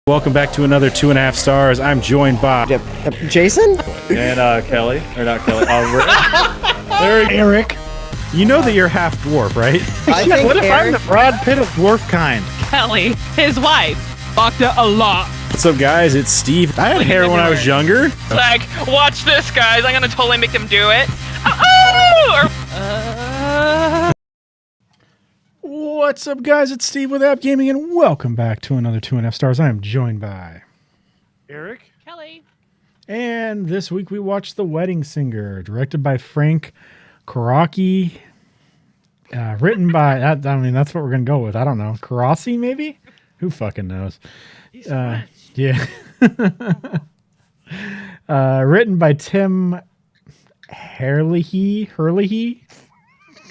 Welcome back to another 2.5 stars. I'm joined by Jason and Kelly, or not Kelly, Erik. You know that you're half dwarf, right? I think What if I'm Erik, the Brad Pitt of dwarf kind? Kelly, his wife, fucked a lot. What's up, guys? It's Steve. I had hair when I was younger. Like, watch this, guys. I'm gonna totally make them do it. Oh! What's up, guys? It's Steve with App Gaming, and welcome back to another 2.5 stars. I am joined by Erik? Kelly. And this week we watched The Wedding Singer, directed by Frank Karaki. Written by, I mean, that's what we're going to go with. I don't know. Karasi, maybe? Who fucking knows? He's French. Yeah. Written by Tim Herlihy.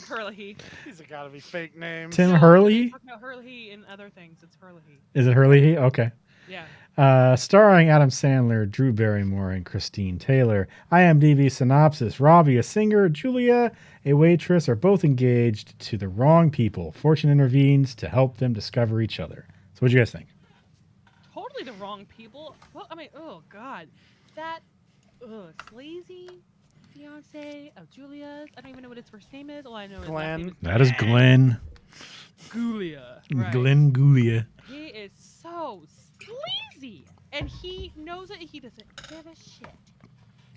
Hurley. These have got to be fake names. Tim Hurley? No, Hurley and other things. It's Hurley. Is it Hurley? Okay. Yeah. Starring Adam Sandler, Drew Barrymore, and Christine Taylor. IMDb synopsis: Robbie, a singer, Julia, a waitress, are both engaged to the wrong people. Fortune intervenes to help them discover each other. So what do you guys think? Totally the wrong people. Well, I mean, oh, God. That, sleazy fiance of Julia's. I don't even know what his first name is. All I know is Glenn. last name That is Glenn. Julia. Right. Glenn Gulia. He is so sleazy. And he knows it. He doesn't give a shit.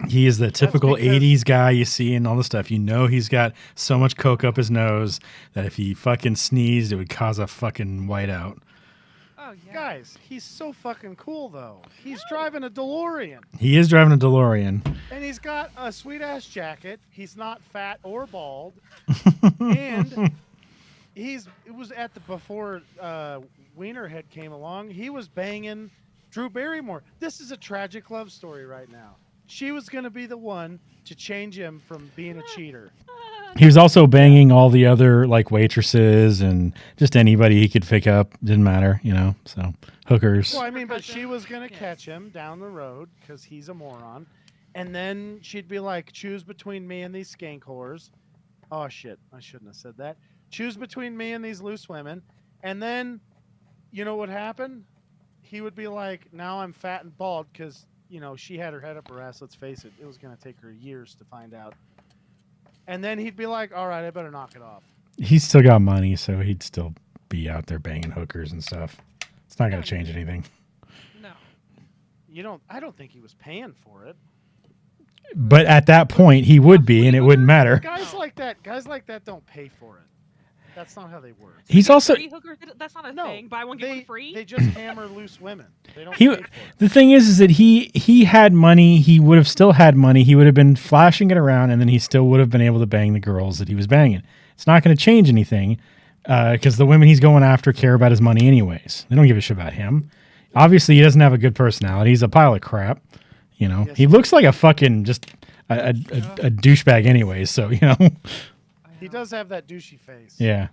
He is the typical because- 80s guy you see in all the stuff. You know he's got so much coke up his nose that if he fucking sneezed, it would cause a fucking whiteout. Oh, yeah. Guys, he's so fucking cool, though. He's driving a DeLorean, He is driving a DeLorean. and he's got a sweet-ass jacket. He's not fat or bald. And it was at the, before Wienerhead came along, he was banging Drew Barrymore. This is a tragic love story right now. She was going to be the one to change him from being a cheater. He was also banging all the other like waitresses and just anybody he could pick up. Didn't matter, you know. So hookers. Well, I mean, but she was going to catch him down the road because he's a moron. And then she'd be like, choose between me and these skank whores. Oh, shit. I shouldn't have said that. Choose between me and these loose women. And then, you know what happened? He would be like, now I'm fat and bald because, you know, she had her head up her ass. Let's face it. It was going to take her years to find out. And then he'd be like, all right, I better knock it off. He's still got money, so he'd still be out there banging hookers and stuff. It's not going to change anything. No. I don't think he was paying for it. But at that point, he would be, and it wouldn't matter. Guys like that don't pay for it. That's not how they work. He's also Free hookers? That's not a thing. Buy one, get one free? They just hammer loose women. They don't he. pay for it. The thing is that he had money. He would have still had money. He would have been flashing it around, and then he still would have been able to bang the girls that he was banging. It's not going to change anything because the women he's going after care about his money anyways. They don't give a shit about him. Obviously, he doesn't have a good personality. He's a pile of crap. You know, Yes. he looks like a fucking just a douchebag anyways. So you know, He does have that douchey face. yeah.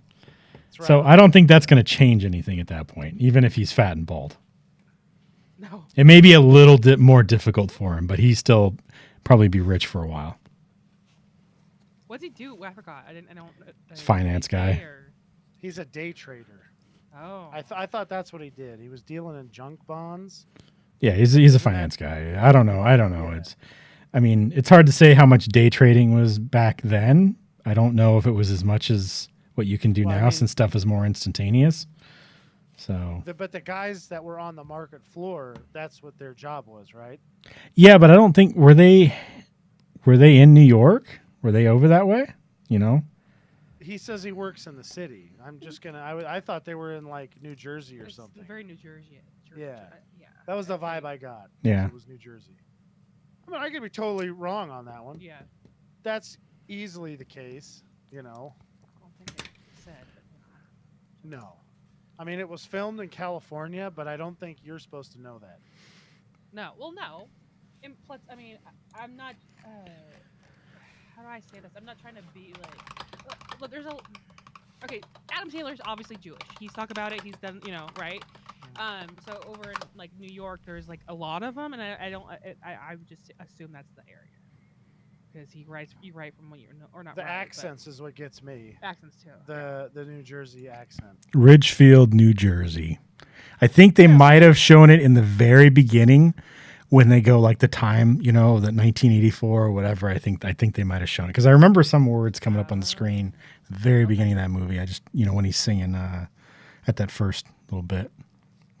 That's right. So I don't think that's going to change anything at that point, even if he's fat and bald. No. It may be a little more difficult for him, but he's still probably be rich for a while. What's he do? I forgot. I don't. He's a finance guy. He's a day trader. Oh. I thought that's what he did. He was dealing in junk bonds. Yeah, he's a finance guy. I don't know. Yeah. It's hard to say how much day trading was back then. I don't know if it was as much as what you can do Well, I now mean- since stuff is more instantaneous. So But the guys that were on the market floor, that's what their job was, right? yeah, but I don't think were they in New York? Were they over that way? You know? He says he works in the city. I'm just gonna. I thought they were in like New Jersey or It's something. very New Jersey. Yeah. Yeah. That was the vibe I got. Yeah. It was New Jersey. I mean, I could be totally wrong on that one. Yeah. That's easily the case. You know. I don't think they said. But, No. I mean, it was filmed in California, but I don't think you're supposed to know that. no. Well, no. And plus, I mean, I'm not. How do I say this? I'm not trying to be like. Look, there's a. Okay, Adam Sandler's obviously Jewish. He's talked about it. He's done, you know, right? So over in like New York, there's like a lot of them, and I would just assume that's the area because you write from what you're or not. The right, accents is what gets me. but accents too. The New Jersey accent. Ridgefield, New Jersey. I think they might have shown it in the very beginning when they go like the time, the 1984 or whatever. I think they might have shown it because I remember some words coming up on the screen at the very beginning of that movie. I just when he's singing at that first little bit.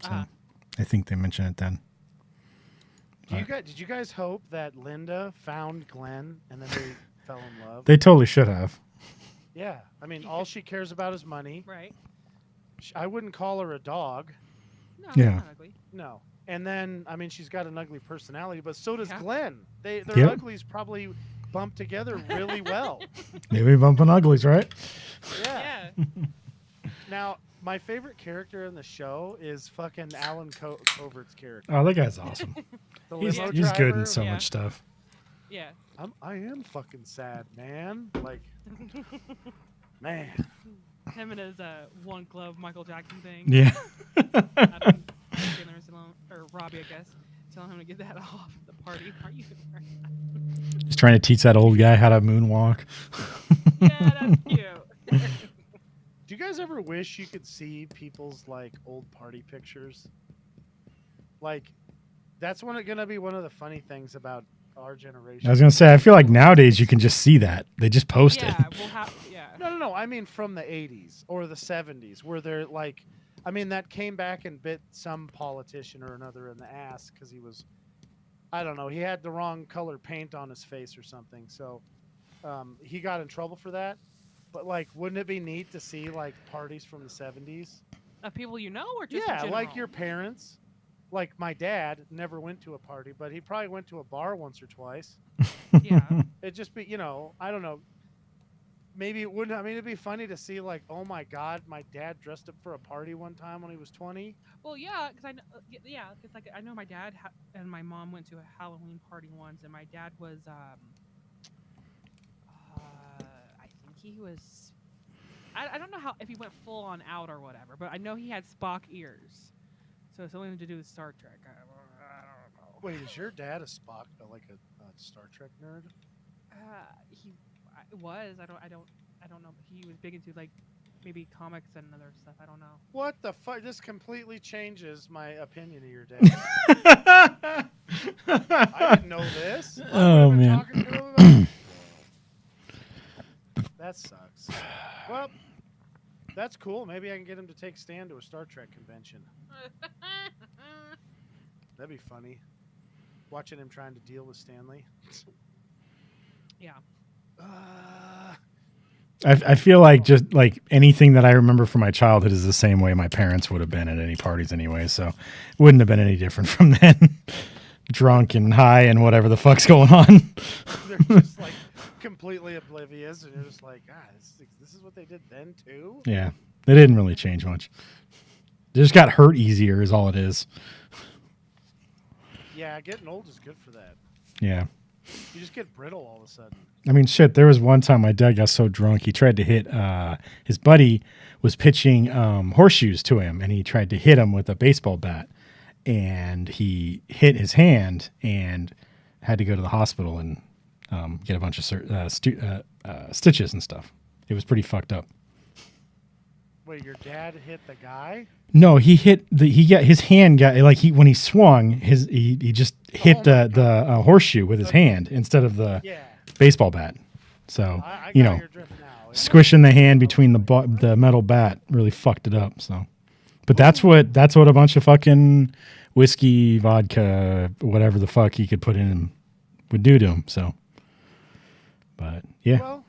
So I think they mentioned it then. Did you guys hope that Linda found Glenn and then they fell in love? They totally should have. Yeah, I mean, all she cares about is money. Right. I wouldn't call her a dog. No, Yeah. not ugly. No. And then, I mean, she's got an ugly personality, but so does Yeah. Glenn. Their Yep. uglies probably bump together really well. Maybe bumping uglies, right? Yeah. Yeah. Now, my favorite character in the show is fucking Alan Covert's character. Oh, that guy's awesome. The he's limo good driver. in so Yeah. much stuff. Yeah. I am fucking sad, man. Like, man. Him and his one glove Michael Jackson thing. Yeah. Adam Sandler is or Robbie, I guess, telling him to get that off at the party. Are you? He's trying to teach that old guy how to moonwalk. Yeah, that's cute. Do you guys ever wish you could see people's like old party pictures? Like, that's gonna be one of the funny things about our generation. I was gonna say, I feel like nowadays you can just see that they just post Yeah, it. we'll have. Yeah. No. I mean, from the 80s or the 70s, where they're like, I mean, that came back and bit some politician or another in the ass because he was, I don't know, he had the wrong color paint on his face or something. So he got in trouble for that. But like, wouldn't it be neat to see like parties from the 70s? Of people you know, or just in Yeah, like general? your parents. Like my dad never went to a party, but he probably went to a bar once or twice. Yeah. It'd just be, I don't know. Maybe it wouldn't. I mean, it'd be funny to see, like, oh my God, my dad dressed up for a party one time when he was 20. Well, yeah, because because like I know my dad and my mom went to a Halloween party once, and my dad was, I think he was, I don't know if he went full on out or whatever, but I know he had Spock ears, so it's something to do with Star Trek. I don't know. Wait, is your dad a Spock, like a Star Trek nerd? He was. I don't know. But he was big into like maybe comics and other stuff. I don't know. What the fuck? This completely changes my opinion of your dad. I didn't know this. Oh, I've been man. talking to him about- That sucks. Well, that's cool. Maybe I can get him to take Stan to a Star Trek convention. That'd be funny. Watching him trying to deal with Stanley. Yeah. I feel like just like anything that I remember from my childhood is the same way my parents would have been at any parties anyway. So it wouldn't have been any different from then. Drunk and high and whatever the fuck's going on. They're just like completely oblivious, and you're just like, this is what they did then too. Yeah. They didn't really change much. They just got hurt easier is all it is. Yeah, getting old is good for that. Yeah. You just get brittle all of a sudden. I mean, shit, there was one time my dad got so drunk, he tried to hit, his buddy was pitching horseshoes to him, and he tried to hit him with a baseball bat. And he hit his hand and had to go to the hospital and get a bunch of stitches and stuff. It was pretty fucked up. Wait, your dad hit the guy? No, his hand got like when he swung he just hit the horseshoe with his hand instead of the baseball bat. So I got your drift now. squishing the hand between the metal bat really fucked it up. So, but that's what a bunch of fucking whiskey, vodka, whatever the fuck he could put in him would do to him. So, but yeah, Well,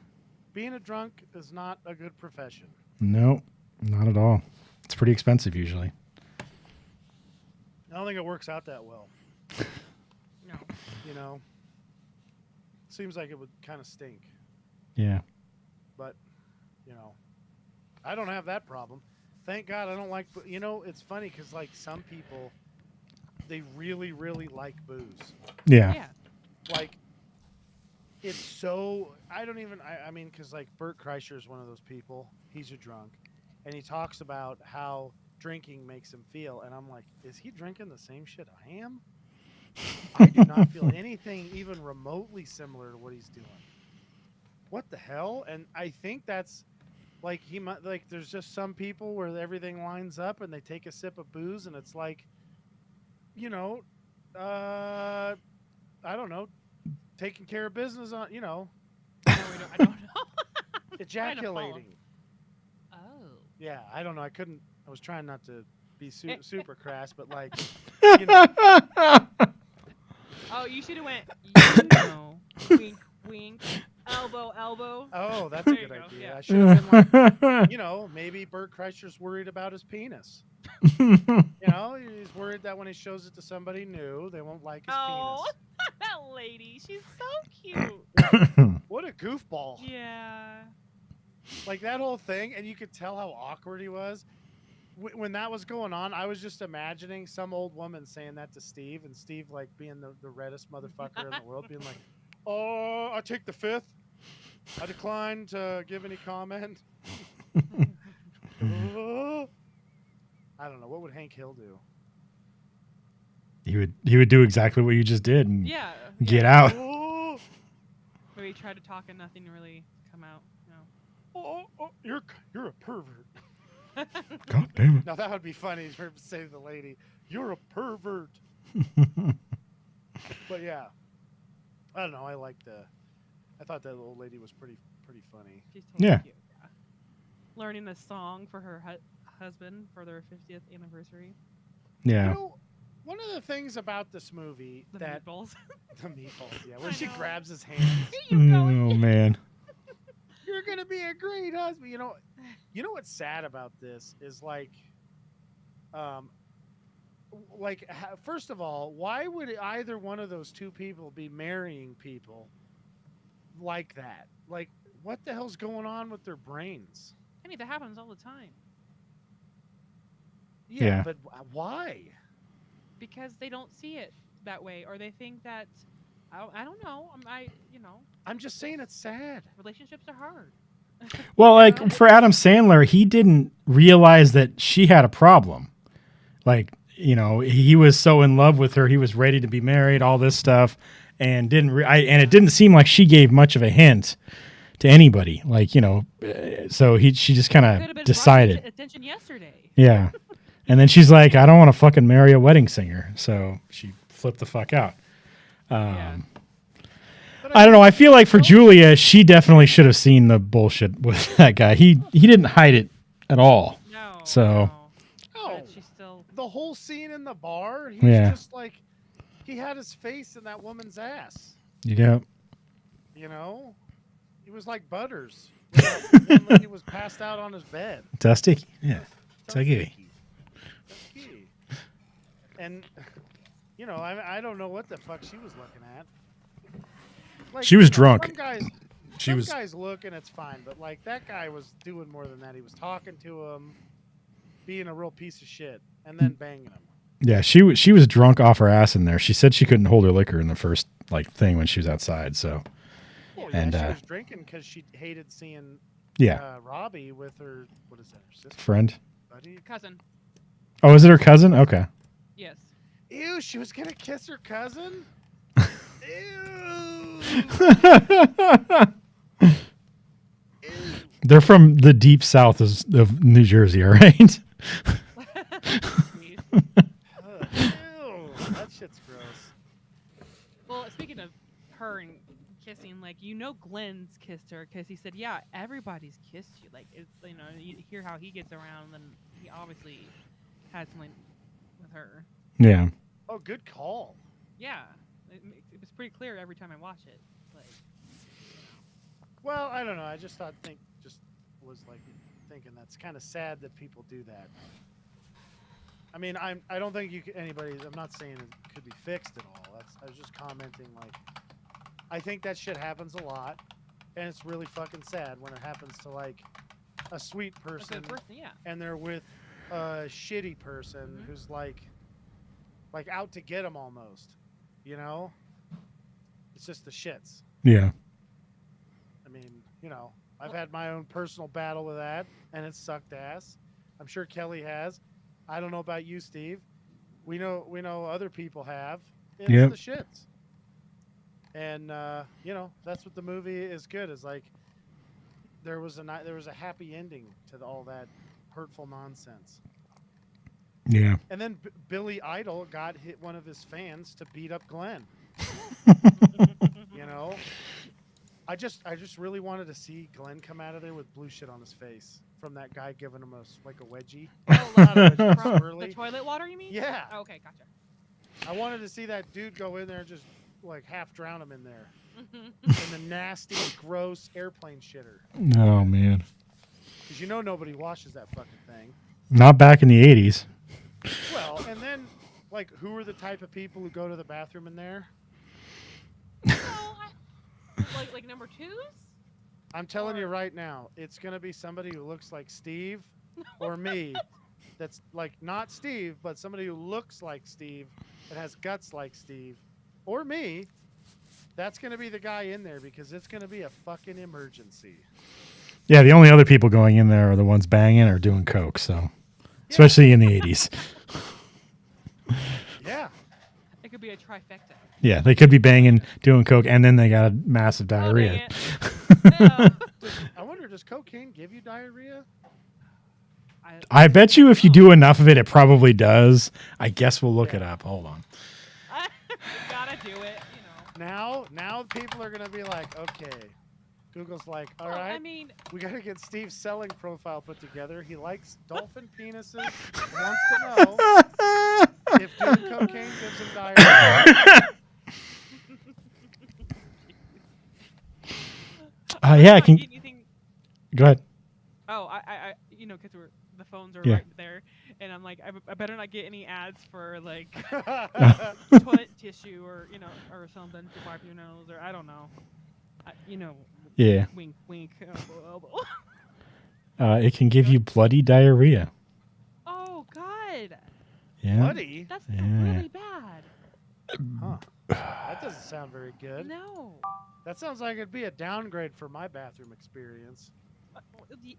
being a drunk is not a good profession. no, not at all. It's pretty expensive usually. I don't think it works out that well. No. Seems like it would kind of stink. Yeah. But, I don't have that problem. Thank God I don't like, it's funny because, like, some people, they really, really like booze. Yeah. Yeah. Like, it's so, I mean, because, like, Bert Kreischer is one of those people. He's a drunk. And he talks about how drinking makes him feel. And I'm like, is he drinking the same shit I am? I do not feel anything even remotely similar to what he's doing. What the hell? And I think that's Like he might like there's just some people where everything lines up and they take a sip of booze and it's like, you know, I don't know, taking care of business on, No, I don't know. Trying to follow. ejaculating. Oh. Yeah, I don't know. I was trying not to be super crass, but like, you know, Oh, you should have went. Wink, wink, elbow, elbow. oh, that's a There you good go, idea. yeah. I should have been like, maybe Bert Kreischer's worried about his penis. He's worried that when he shows it to somebody new, they won't like his Oh, penis. that lady. She's so cute. What a goofball. Yeah. Like that whole thing, and you could tell how awkward he was. When that was going on, I was just imagining some old woman saying that to Steve, and Steve like being the reddest motherfucker in the world, being like, "Oh, I take the fifth. I decline to give any comment." I don't know. What would Hank Hill do? He would do exactly what you just did and Yeah. get out. Oh, Maybe try to talk and nothing really come out. No. you're a pervert. God damn it. Now that would be funny to say to the lady, "You're a pervert." But yeah, I don't know. I thought that old lady was pretty funny. She's totally Yeah. cute. Yeah. Learning a song for her husband for their 50th anniversary. Yeah. One of the things about this movie The that meatballs. the meatballs, yeah, when I she know. grabs his hand, Here you go. Oh man. "You're gonna be a great husband." You know what's sad about this is first of all, why would either one of those two people be marrying people like that? Like, what the hell's going on with their brains? I mean, that happens all the time Yeah. But why? because they don't see it that way, or they think that I don't know. I'm just saying it's sad. Relationships are hard. Well, like for Adam Sandler, he didn't realize that she had a problem. Like, he was so in love with her, he was ready to be married, all this stuff, and and it didn't seem like she gave much of a hint to anybody. Like, so she just kind Could have of been decided. attention yesterday. Yeah. And then she's like, I don't want to fucking marry a wedding singer. So she flipped the fuck out. Yeah. But I don't know. I feel like for Julia, she definitely should have seen the bullshit with that guy. He didn't hide it at all. No. So- no. Oh, But she's still. the whole scene in the bar, he's Yeah. just like, he had his face in that woman's ass. Yeah. He was like Butters when he was passed out on his bed. Dusty. Yeah. Tucky. Tucky. And I don't know what the fuck she was looking at. Like, She was drunk. Some guys look and it's fine, but like that guy was doing more than that. He was talking to him, being a real piece of shit, and then banging him. Yeah. She was drunk off her ass in there. She said she couldn't hold her liquor in the first thing when she was outside. So Well, And, she was drinking because she hated seeing yeah. Robbie with her. What is that? Her sister, Friend. buddy. Cousin. Oh, is it her cousin? Okay. Yes. Ew, she was gonna kiss her cousin. Ew. Ew. They're from the deep south of New Jersey, all right? Please. Ugh, ew. That shit's gross. Well, speaking of her and kissing, Glenn's kissed her because he said, "Yeah, everybody's kissed you." Like, it's you hear how he gets around, and he obviously had something with her. Yeah. Oh, good call. Yeah, it was pretty clear every time I watch it. Like, Well, I don't know. I just was like thinking that's kind of sad that people do that. I mean, I don't think I'm not saying it could be fixed at all. I was just commenting like, I think that shit happens a lot, and it's really fucking sad when it happens to like a sweet a person, good person, yeah. and they're with a shitty person who's like out to get them almost. It's just the shits. Yeah. I mean, I've had my own personal battle with that, and it sucked ass. I'm sure Kelly has. I don't know about you, Steve. We know other people have. It's Yep. the shits. And that's what the movie is good. Is like, there was a happy ending to all that hurtful nonsense. Yeah. And then Billy Idol got hit one of his fans to beat up Glenn. You know, I just really wanted to see Glenn come out of there with blue shit on his face from that guy giving him like a wedgie. Oh, Not a wedgie, from the swirly. toilet water, you mean? Yeah. Oh, okay, gotcha. I wanted to see that dude go in there and just like half drown him in there. In the nasty, gross airplane shitter. Oh man. Because you know nobody washes that fucking thing. Not back in the 80s. Well, and then like who are the type of people who go to the bathroom in there? Like number twos? I'm telling you right now, it's gonna be somebody who looks like Steve or me. That's like not Steve, but somebody who looks like Steve and has guts like Steve, or me. That's gonna be the guy in there because it's gonna be a fucking emergency. Yeah, the only other people going in there are the ones banging or doing coke. So, especially in the 80s. Yeah. It could be a trifecta. Yeah, they could be banging, doing coke, and then they got a massive diarrhea. I wonder, does cocaine give you diarrhea? I bet you if you do enough of it, it probably does. I guess we'll look it up. Hold on. You gotta do it, you know. Now people are gonna be like, okay. Google's like, all right. I mean, we gotta get Steve's selling profile put together. He likes dolphin penises. Wants to know if doing cocaine gives him diarrhea. Yeah, I can. anything. Go ahead. Oh, I you know, because the phones are Yeah. right there, and I'm like, I better not get any ads for like toilet tissue or or something to wipe your nose or I don't know, Yeah. Wink, wink. It can give you bloody diarrhea. Oh God, Yeah. Bloody? that's Yeah. really bad. Huh. That doesn't sound very good. No, That sounds like it'd be a downgrade for my bathroom experience.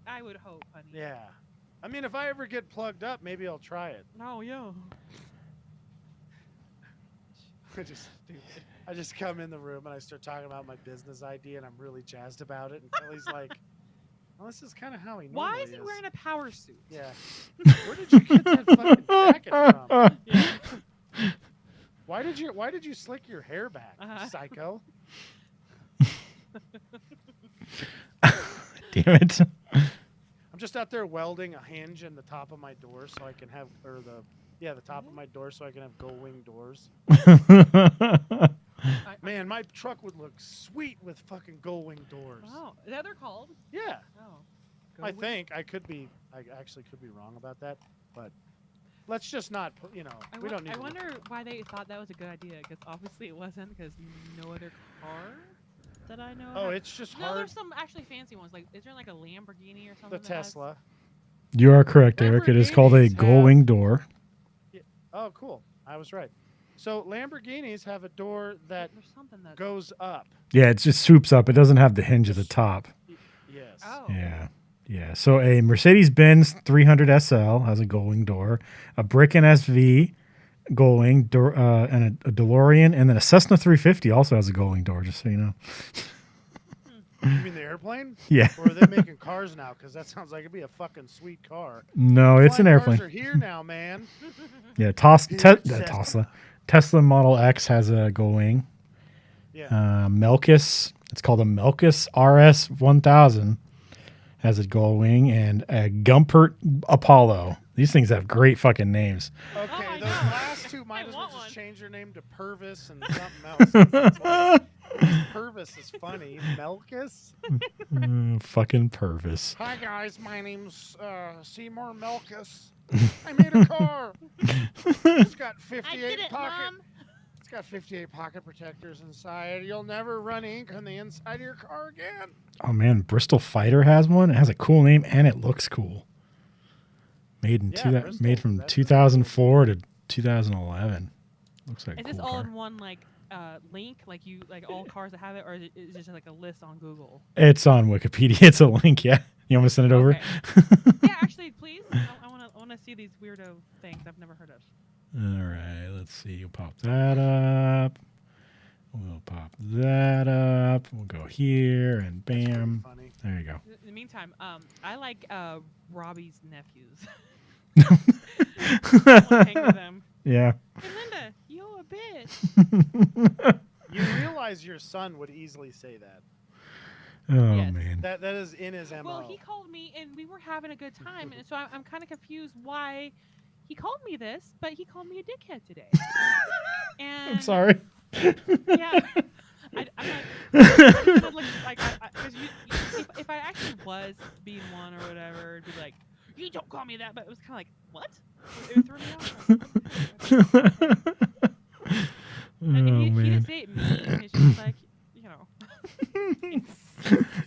I would hope, honey. Yeah. I mean, if I ever get plugged up, maybe I'll try it. No, yeah. I just come in the room and I start talking about my business idea and I'm really jazzed about it. And Kelly's like, well, this is kind of how he normally Why is he wearing a power suit? Yeah. Where did you get that fucking jacket from? Yeah. Why did you slick your hair back, psycho? Damn it. I'm just out there welding a hinge in the top of my door so I can have, the top of my door so I can have gull wing doors. Man, my truck would look sweet with fucking gull wing doors. Oh, is that what they're called? Yeah. Oh. I think I actually could be wrong about that, but let's just not, we don't need I to wonder why they thought that was a good idea, because obviously it wasn't, because no other car that I know. Oh, it's just No, hard. there's some actually fancy ones. Like, is there like a Lamborghini or something? The Tesla. You are correct, Eric. It is called a Lamborghinis gull wing door. Oh, cool. I was right. So Lamborghinis have a door that There's something that goes up. Yeah, it just swoops up. It doesn't have the hinge at the top. Yes. Oh. Yeah. Yeah. So a Mercedes-Benz 300 SL has a gull wing door, a Bricken SV gull wing door, and a DeLorean, and then a Cessna 350 also has a gull wing door, just so you know. You mean the airplane? Yeah. Or are they making cars now? Because that sounds like it'd be a fucking sweet car. No, it's an Flying airplane. Cars are here now, man. Yeah, Cessna. Tesla Model X has a gull wing. Yeah. Melkus, it's called a Melkus RS 1000, has a gull wing, and a Gumpert Apollo. These things have great fucking names. Okay, I those know. last two might I as well want just one. change their name to Purvis and something else. 'Cause it's like, Purvis is funny. Melkus? Fucking Purvis. Hi, guys. My name's Seymour Melkus. I made a car. It's got 58 It's got 58 pocket protectors inside. You'll never run ink on the inside of your car again. Oh man, Bristol Fighter has one. It has a cool name and it looks cool. Made in Bristol, made from that's 2004 to 2011. Looks like a Is cool this all car. in one link, like all cars that have it, or is it just like a list on Google? It's on Wikipedia. It's a link. Yeah, you want me to send it over? Okay. Yeah, actually, please. I want to see these weirdo things I've never heard of. All right, let's see. You'll pop that up. We'll pop that up. We'll go here and That's pretty bam. funny. There you go. In the meantime, I like Robbie's nephews. I wanna hang with them. Yeah. Hey, Linda, you're a bitch. You realize your son would easily say that. Oh Yes. man. That is in his MO. Well, he called me and we were having a good time, and so I'm kind of confused why he called me this, but he called me a dickhead today. And I'm sorry. Yeah, I'm like, because if I actually was being one or whatever, it'd be like, you don't call me that, but it was kind of like, what? It threw me off. And Oh he man. didn't say it mean. It's just like, you know.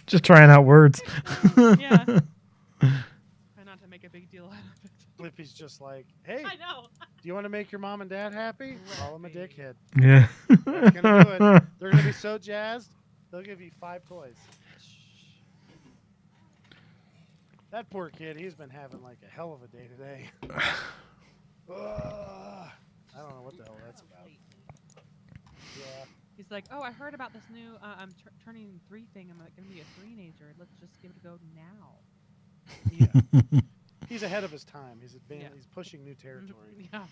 Just trying out words. Yeah. Try not to make a big deal out of it. Flippy's just like, hey, I know. do you want to make your mom and dad happy? Call him a dickhead. Yeah. That's gonna do it. They're gonna be so jazzed, they'll give you 5 toys. That poor kid, he's been having like a hell of a day today. I don't know what the hell that's about. Yeah. He's like, oh, I heard about this new I'm turning 3 thing. I'm like, gonna be a teenager. Let's just give it a go now. Yeah. He's ahead of his time. He's advanced. Yeah. He's pushing new territory. Yeah.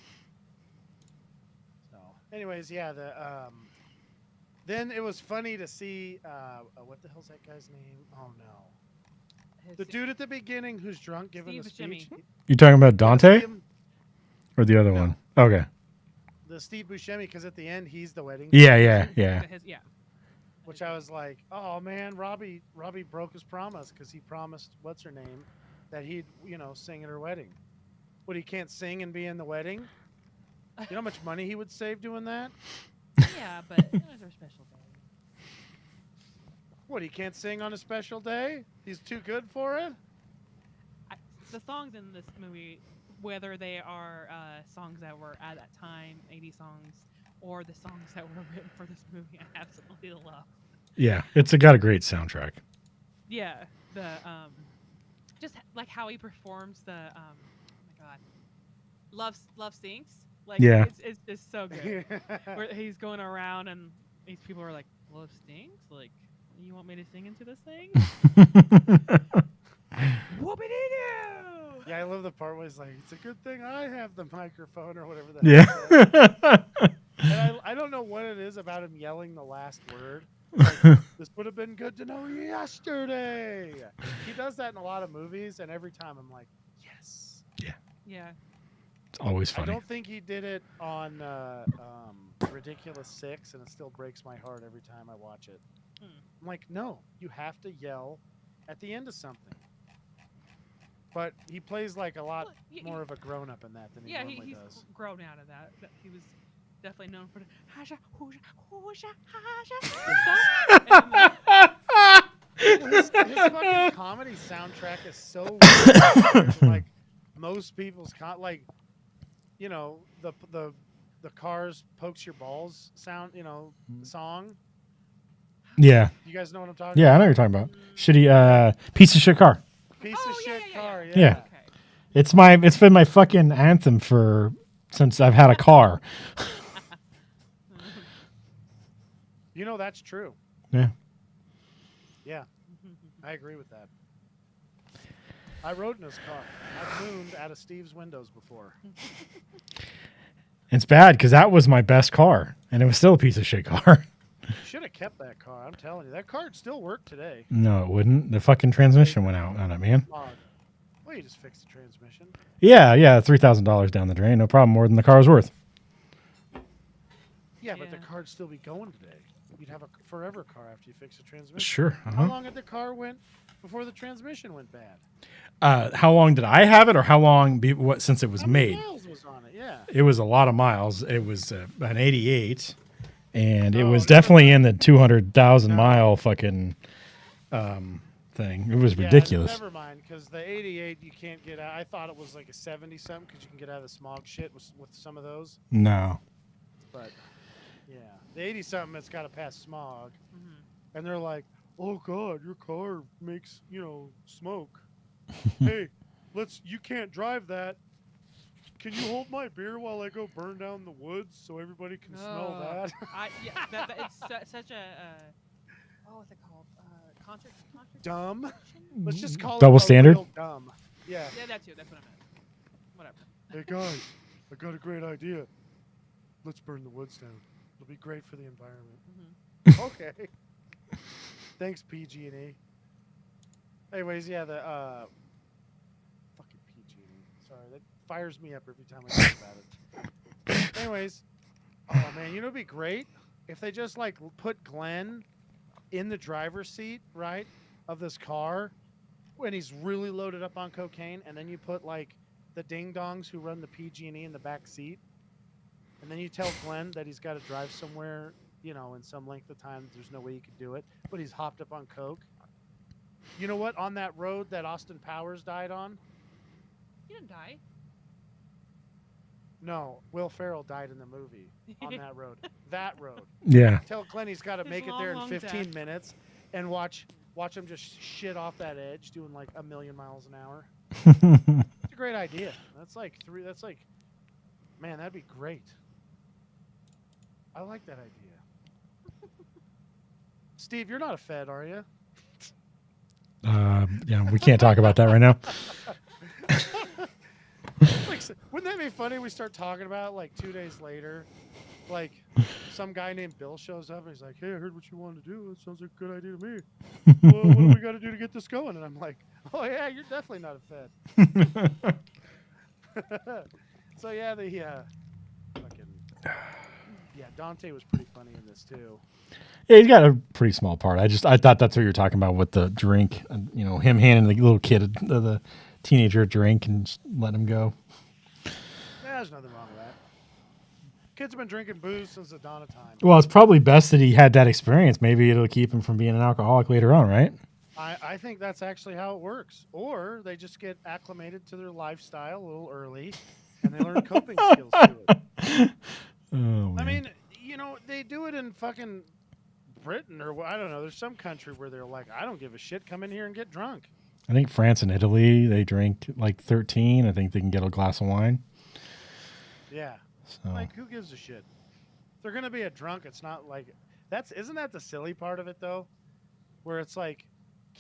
So, anyways, yeah. Then it was funny to see what the hell's that guy's name? Oh no, the dude at the beginning who's drunk giving the Steve speech. Buscemi. You talking about Dante Steve- or the other No. one? Okay. The Steve Buscemi, because at the end he's the wedding. Yeah, guy, yeah. Yeah. Which I was like, oh man, Robbie broke his promise because he promised what's her name that he'd sing at her wedding. What, he can't sing and be in the wedding? You know how much money he would save doing that? Yeah, but it was our special day. What, he can't sing on a special day? He's too good for it? The songs in this movie, whether they are songs that were at that time, 80 songs, or the songs that were written for this movie, I absolutely love. Yeah. It's got a great soundtrack. Yeah, the just like how he performs the oh my god, love stinks. Like Yeah. it's just so good. Where he's going around and these people are like, love stinks. Like, you want me to sing into this thing? Whoopity-doo! Yeah, I love the part where he's like, it's a good thing I have the microphone or whatever that Yeah. And I don't know what it is about him yelling the last word. Like, this would have been good to know yesterday. He does that in a lot of movies, and every time I'm like, yes. Yeah. It's always I funny. don't think he did it on Ridiculous 6, and it still breaks my heart every time I watch it. I'm like, no, you have to yell at the end of something. But he plays like a lot more of a grown-up in that than he normally he's does. grown out of that. He was definitely known for the hasha, hoosha, hoosha, hasha. His fucking comedy soundtrack is so weird compared to, like most people's the Cars Pokes Your Balls sound, song. Yeah. You guys know what I'm talking Yeah, I about? know what you're talking about. Shitty piece of shit car. Piece Oh, of yeah, shit yeah, car. yeah. Yeah. Okay. It's been my fucking anthem since I've had a car. That's true. Yeah. Yeah, I agree with that. I rode in his car. I've mooned out of Steve's windows before. It's bad because that was my best car, and it was still a piece of shit car. You should have kept that car. I'm telling you, that car would still work today. No, it wouldn't. The fucking transmission went out on it, man. Well, you just fixed the transmission. Yeah, $3,000 down the drain. No problem. More than the car's worth. Yeah, but the Yeah. car'd still be going today. You'd have a forever car after you fix the transmission. Sure. How long had the car went before the transmission went bad? How long did I have it, or how long since it was How many made? miles was on it? Yeah. It was a lot of miles. It was an '88, and it Oh, was never definitely in the 200,000 No. mile fucking thing. It was Yeah, ridiculous. Never mind, because the '88 you can't get out. I thought it was like a 70 something because you can get out of the smog shit with some of those. No. But yeah, the 80 something that's got to pass smog, Mhm. and they're like, "Oh God, your car makes smoke. Hey, you can't drive that." Can you hold my beer while I go burn down the woods so everybody can smell that? It's such a what's it called? Contract. Dumb. Let's just call Double it standard? real dumb. Yeah. Yeah, that's what I meant. Whatever. Hey guys, I got a great idea. Let's burn the woods down. It'll be great for the environment. Mm-hmm. Okay. Thanks, PG&E. Anyways, yeah, the fucking PG&E. Sorry, that fires me up every time I think about it. Anyways, oh man, you know, it'd be great if they just like put Glenn in the driver's seat, right, of this car when he's really loaded up on cocaine, and then you put like the ding dongs who run the PG&E in the back seat, and then you tell Glenn that he's got to drive somewhere, you know, in some length of time. There's no way he could do it, but he's hopped up on coke. You know what? On that road that Austin Powers died on? He didn't die. No, Will Ferrell died in the movie on that road. That road. Yeah. Tell Glenn he's got to His make it there in long 15 death. minutes, and watch him just shit off that edge, doing like 1,000,000 miles an hour. It's a great idea. That's like man, that'd be great. I like that idea. Steve, you're not a Fed, are you? Yeah, we can't talk about that right now. Like, wouldn't that be funny? We start talking about it, like 2 days later, like some guy named Bill shows up and he's like, "Hey, I heard what you wanted to do. That sounds like a good idea to me. Well, what do we got to do to get this going?" And I'm like, "Oh yeah, you're definitely not a Fed." So yeah, fucking Dante was pretty funny in this too. Yeah, he's got a pretty small part. I thought that's what you were talking about with the drink, and, you know, him handing the little kid, the teenager, a drink and just letting him go. Yeah, there's nothing wrong with that. Kids have been drinking booze since the dawn of time. Well, it's probably best that he had that experience. Maybe it'll keep him from being an alcoholic later on, right? I think that's actually how it works. Or they just get acclimated to their lifestyle a little early, and they learn coping skills to it. Oh, I mean, you know, they do it in fucking Britain or I don't know. There's some country where they're like, I don't give a shit. Come in here and get drunk. I think France and Italy, they drink like 13. I think they can get a glass of wine. Yeah. So. Like, who gives a shit? If they're gonna be a drunk, it's not like isn't that the silly part of it though? Where it's like,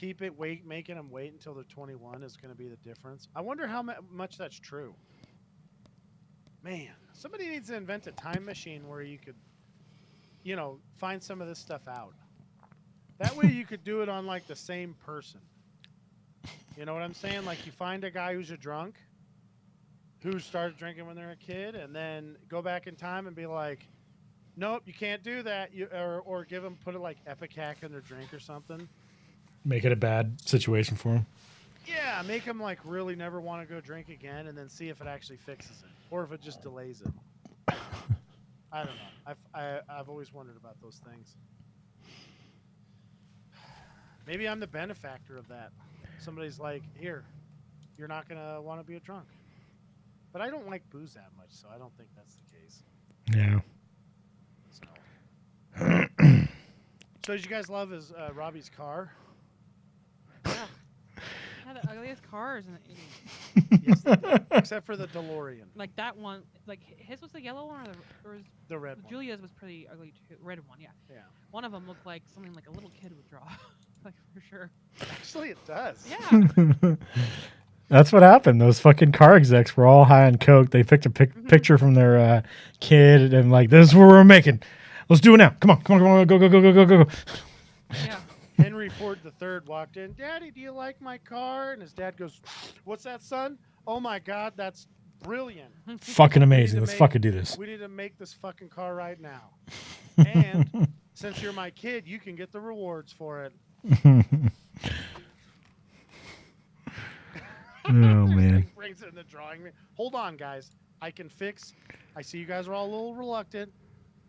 making them wait until they're 21 is gonna be the difference. I wonder how much that's true. Man, somebody needs to invent a time machine where you could, you know, find some of this stuff out. That way you could do it on like the same person. You know what I'm saying? Like, you find a guy who's a drunk who started drinking when they're a kid, and then go back in time and be like, nope, you can't do that. Or put it like Epicac in their drink or something. Make it a bad situation for him. Yeah, make them like really never want to go drink again, and then see if it actually fixes it, or if it just delays it. I don't know. I've always wondered about those things. Maybe I'm the benefactor of that. Somebody's like, here, you're not gonna want to be a drunk. But I don't like booze that much, so I don't think that's the case. Yeah. So did you guys love Robbie's car? Yeah. Yeah, the ugliest cars in the 80s. Yes, they did. Except for the DeLorean, Like that one, like his was the yellow one, or was the red one. Julia's was pretty ugly too. Red one, yeah. Yeah. One of them looked like something like a little kid would draw, like for sure. Actually, it does. Yeah. That's what happened. Those fucking car execs were all high on coke. They picked a picture from their kid and like, this is what we're making. Let's do it now. Come on, go. Yeah. Henry Ford III walked in. Daddy, do you like my car? And his dad goes, "What's that, son? Oh my God, that's brilliant. Fucking amazing. Let's fucking do this. We need to make this fucking car right now. And since you're my kid, you can get the rewards for it." Oh, man. Brings it in the drawing room. Hold on, guys. I see you guys are all a little reluctant.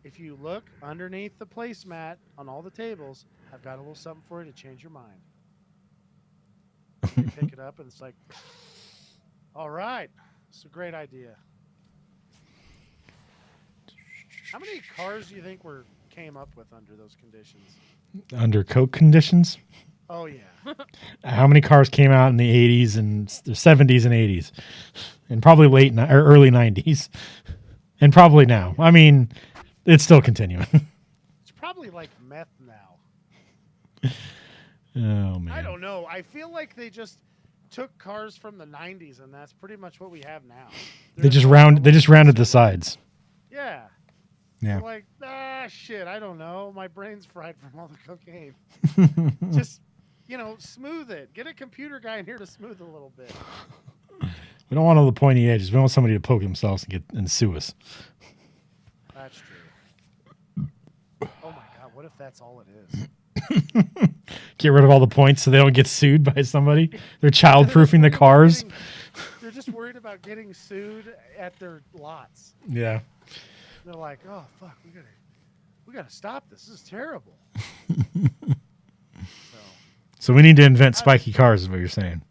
If you look underneath the placemat on all the tables, I've got a little something for you to change your mind. You pick it up and it's like, all right, it's a great idea. How many cars do you think came up with under those conditions? Under coke conditions? Oh yeah. How many cars came out in the 80s and the 70s and 80s? And probably or early 90s. And probably now. I mean, it's still continuing. It's probably like meth now. Oh man. I don't know. I feel like they just took cars from the 90s and that's pretty much what we have now. They just rounded the sides. Yeah. Yeah. They're like, shit, I don't know. My brain's fried from all the cocaine. Just, smooth it. Get a computer guy in here to smooth it a little bit. We don't want all the pointy edges. We want somebody to poke themselves and sue us. That's true. Oh my God, what if that's all it is? Get rid of all the points so they don't get sued by somebody. They're child-proofing the cars. They're just worried about getting sued at their lots. Yeah. They're like, oh fuck, we gotta stop this. This is terrible. So we need to invent spiky cars, is what you're saying.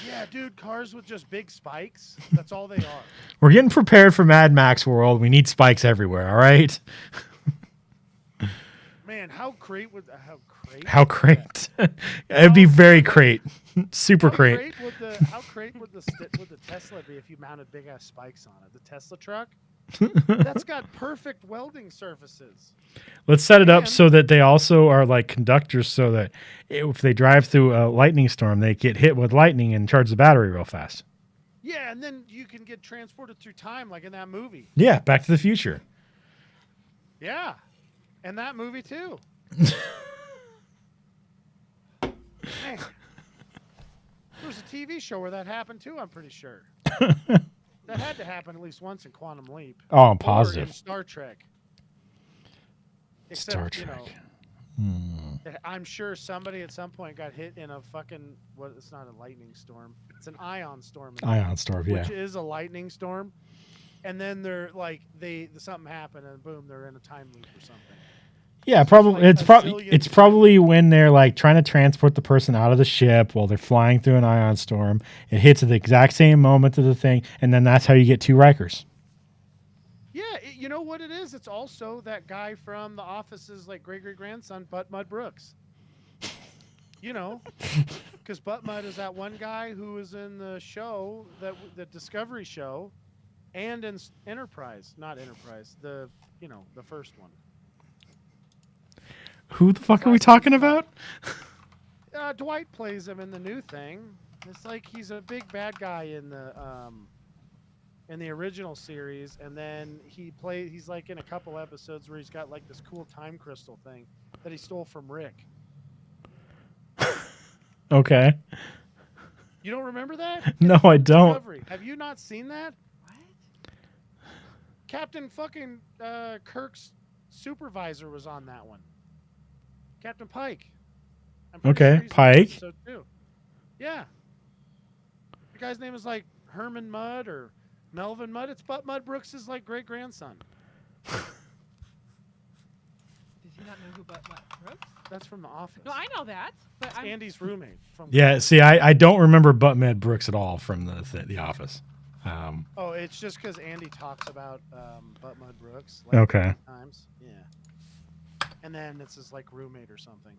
Yeah, dude, cars with just big spikes. That's all they are. We're getting prepared for Mad Max world. We need spikes everywhere, all right? Man, how great? How great. It'd be very great. Super great. How great would the Tesla be if you mounted big ass spikes on it? The Tesla truck? That's got perfect welding surfaces. Let's set it up so that they also are like conductors, so that if they drive through a lightning storm, they get hit with lightning and charge the battery real fast. Yeah, and then you can get transported through time like in that movie. Yeah, Back to the Future. Yeah, and that movie too. Man. There was a TV show where that happened too, I'm pretty sure. That had to happen at least once in Quantum Leap. Oh, I'm Or positive. in Star Trek. Star Trek. I'm sure somebody at some point got hit in a fucking it's not a lightning storm. It's an ion storm. Ion storm, yeah. Which is a lightning storm. And then they're like something happened and boom, they're in a time loop or something. Yeah, probably. It's probably when they're like trying to transport the person out of the ship while they're flying through an ion storm. It hits at the exact same moment of the thing, and then that's how you get two Rikers. Yeah, you know what it is? It's also that guy from The Office's like great grandson, Butt Mud Brooks. Because Butt Mud is that one guy who was in the show the Discovery show, and in Enterprise, not Enterprise, the first one. Who the fuck are we talking about? Dwight plays him in the new thing. It's like he's a big bad guy in the original series, and then he's like in a couple episodes where he's got like this cool time crystal thing that he stole from Rick. Okay. You don't remember that? No, I don't. Discovery. Have you not seen that? What? Captain fucking Kirk's supervisor was on that one. Captain Pike. Okay, sure Pike. So too. Yeah. The guy's name is like Herman Mudd or Melvin Mudd. It's Butt Mud Brooks' like great grandson. Does he not know who Butt Mud Brooks? That's from The Office. No, I know that, but I'm Andy's roommate from. Yeah, see, I don't remember Butt Mud Brooks at all from the Office. Oh, it's just because Andy talks about Butt Mud Brooks. Like, Okay. Times. Yeah. And then it's his like roommate or something.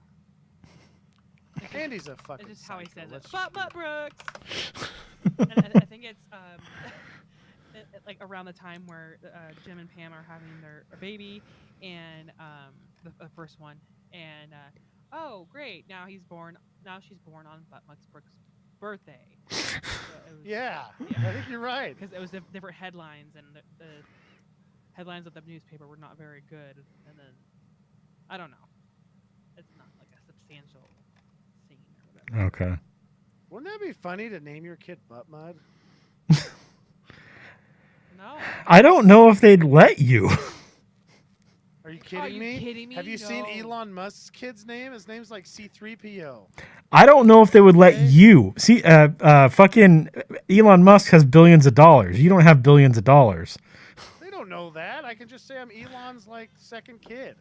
Andy's a fucking. It's just how he psycho. says it. Let's Butt just Mud Brooks. And I think it's like around the time where Jim and Pam are having their baby, and the first one, and oh great, now she's born on Butt Mud Brooks' birthday. So it was, Yeah, I think you're right. because it was different headlines, and the headlines of the newspaper were not very good, and then I don't know, it's not like a substantial scene or whatever. Okay. Wouldn't that be funny to name your kid Butt Mud? No. I don't know if they'd let you. Are you kidding me? Kidding me? Have you seen No. Elon Musk's kid's name? His name's like C3PO. I don't know if they would let you. See, fucking Elon Musk has billions of dollars. You don't have billions of dollars. They don't know that. I can just say I'm Elon's like second kid.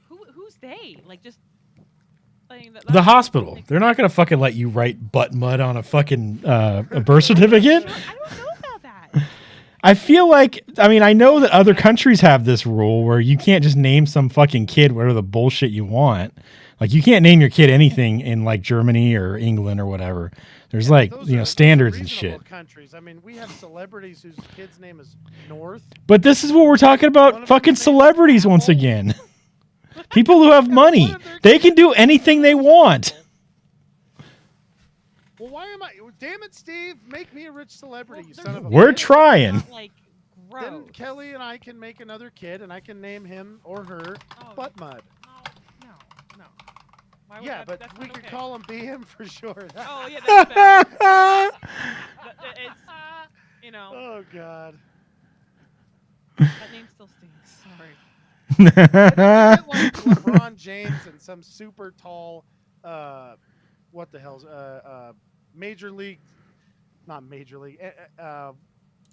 Who's they? Like just like The hospital. They're not going to fucking let you write Butt Mud on a fucking a birth certificate. I don't know about that. I feel like, I know that other countries have this rule where you can't just name some fucking kid whatever the bullshit you want. Like you can't name your kid anything in like Germany or England or whatever. There's like Those are standards and reasonable shit. countries. I mean, we have celebrities whose kid's name is North. But this is what we're talking One about. of Fucking them's name is celebrities once Apple. again. People who have Yeah, money, one of their they kids can do is anything they Apple. want. Well, why am I? Damn it, Steve! Make me a rich celebrity, you Well, son of a. We're bitch. trying. Not, like, Then gross. Kelly and I can make another kid, and I can name him or her Oh, Butt Mud. No. Why would Yeah, that, but that's we not could okay. call him BM for short. Oh yeah, that's better. It's Oh God. that name still stinks. Sorry. Get like LeBron James and some super tall, what the hell's major league, not major league,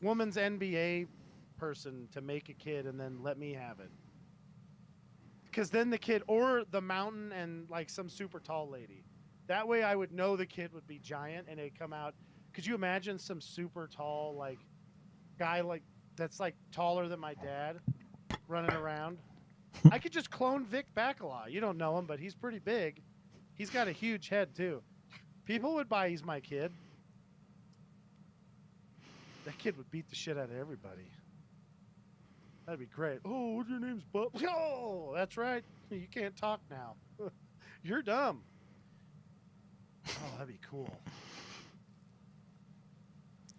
woman's NBA person to make a kid and then let me have it. Because then the kid, or the mountain and like some super tall lady. That way I would know the kid would be giant and it'd come out. Could you imagine some super tall like guy like that's like taller than my dad running around? I could just clone Vic Bacala. You don't know him, but he's pretty big. He's got a huge head too. People would buy he's my kid. That kid would beat the shit out of everybody. That'd be great. Oh, your name's Bub. Oh, that's right. You can't talk now. You're dumb. Oh, that'd be cool.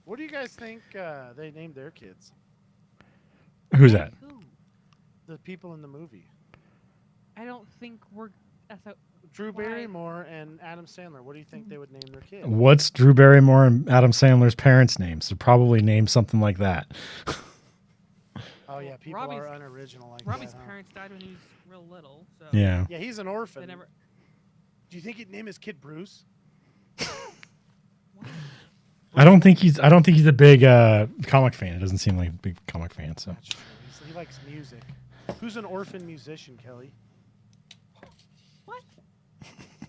What do you guys think they named their kids? Who's that? Who? The people in the movie. I don't think we're. That's a, Drew Why? Barrymore and Adam Sandler. What do you think they would name their kid? What's Drew Barrymore and Adam Sandler's parents' names? So probably name something like that. Oh yeah, people Robbie's- are unoriginal like Robbie's that. Huh? parents died when he was real little. So Yeah. Yeah, he's an They orphan. never. Do you think he'd name his kid Bruce? Why? I don't think he's a big comic fan. It doesn't seem like a big comic fan. So That's true. He likes music. Who's an orphan musician, Kelly? What?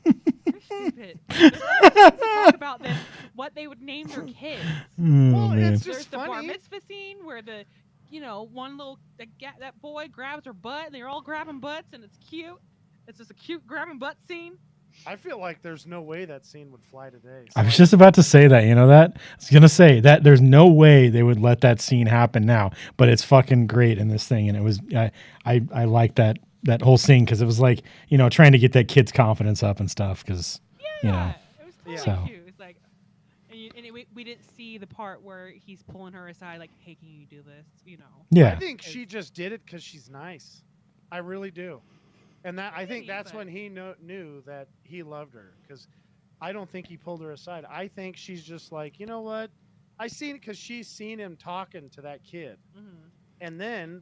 You're stupid. There's other things to talk about than what they would name their kids. Well, man. it's There's just the bar funny. mitzvah scene where the, one little that boy grabs her butt and they're all grabbing butts and it's cute. It's just a cute grabbing butt scene. I feel like there's no way that scene would fly today. I was just about to say that. You know that? I was gonna say that there's no way they would let that scene happen now, but it's fucking great in this thing, and it was I like that whole scene because it was like trying to get that kid's confidence up and stuff because Yeah, it was totally So- cute. It's like, we didn't see the part where he's pulling her aside, like, "Hey, can you do this?" yeah. I think she just did it because she's nice. I really do. And that I think Maybe, that's but- when he knew that he loved her because I don't think he pulled her aside. I think she's just like, you know what? I seen it because she's seen him talking to that kid. Mm-hmm. And then